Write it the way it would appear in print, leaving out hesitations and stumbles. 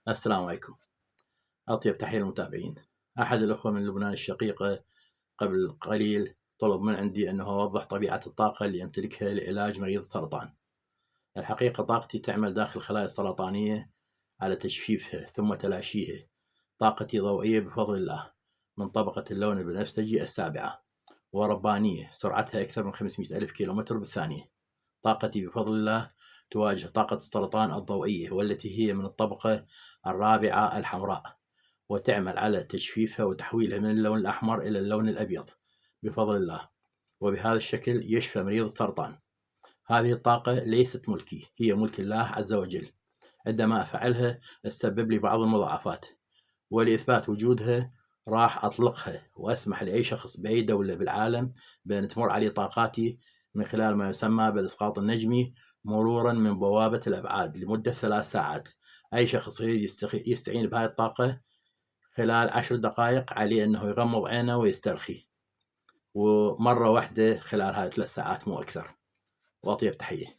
السلام عليكم. أطيب تحية للمتابعين. أحد الأخوة من لبنان الشقيقة قبل قليل طلب من عندي أنه أوضح طبيعة الطاقة اللي أمتلكها لعلاج مريض السرطان. الحقيقة طاقتي تعمل داخل الخلايا السرطانية على تجفيفها ثم تلاشيها. طاقتي ضوئية بفضل الله، من طبقة اللون البنفسجي السابعة، وربانية سرعتها أكثر من 500 ألف كيلومتر بالثانية. طاقتي بفضل الله تواجه طاقة السرطان الضوئية، والتي هي من الطبقة الرابعة الحمراء، وتعمل على تجفيفها وتحويلها من اللون الأحمر إلى اللون الأبيض بفضل الله، وبهذا الشكل يشفى مريض السرطان. هذه الطاقة ليست ملكي، هي ملك الله عز وجل. عندما أفعلها تسبب لي بعض المضاعفات، ولإثبات وجودها راح أطلقها وأسمح لأي شخص بأي دولة بالعالم بأن تمر عليه طاقاتي من خلال ما يسمى بالإسقاط النجمي، مرورا من بوابة الأبعاد لمدة 3 ساعات. أي شخص يريد يستعين بهذه الطاقة خلال 10 دقائق عليه أنه يغمض عينه ويسترخي، ومرة واحدة خلال هذه 3 ساعات مو أكثر. وأطيب تحية.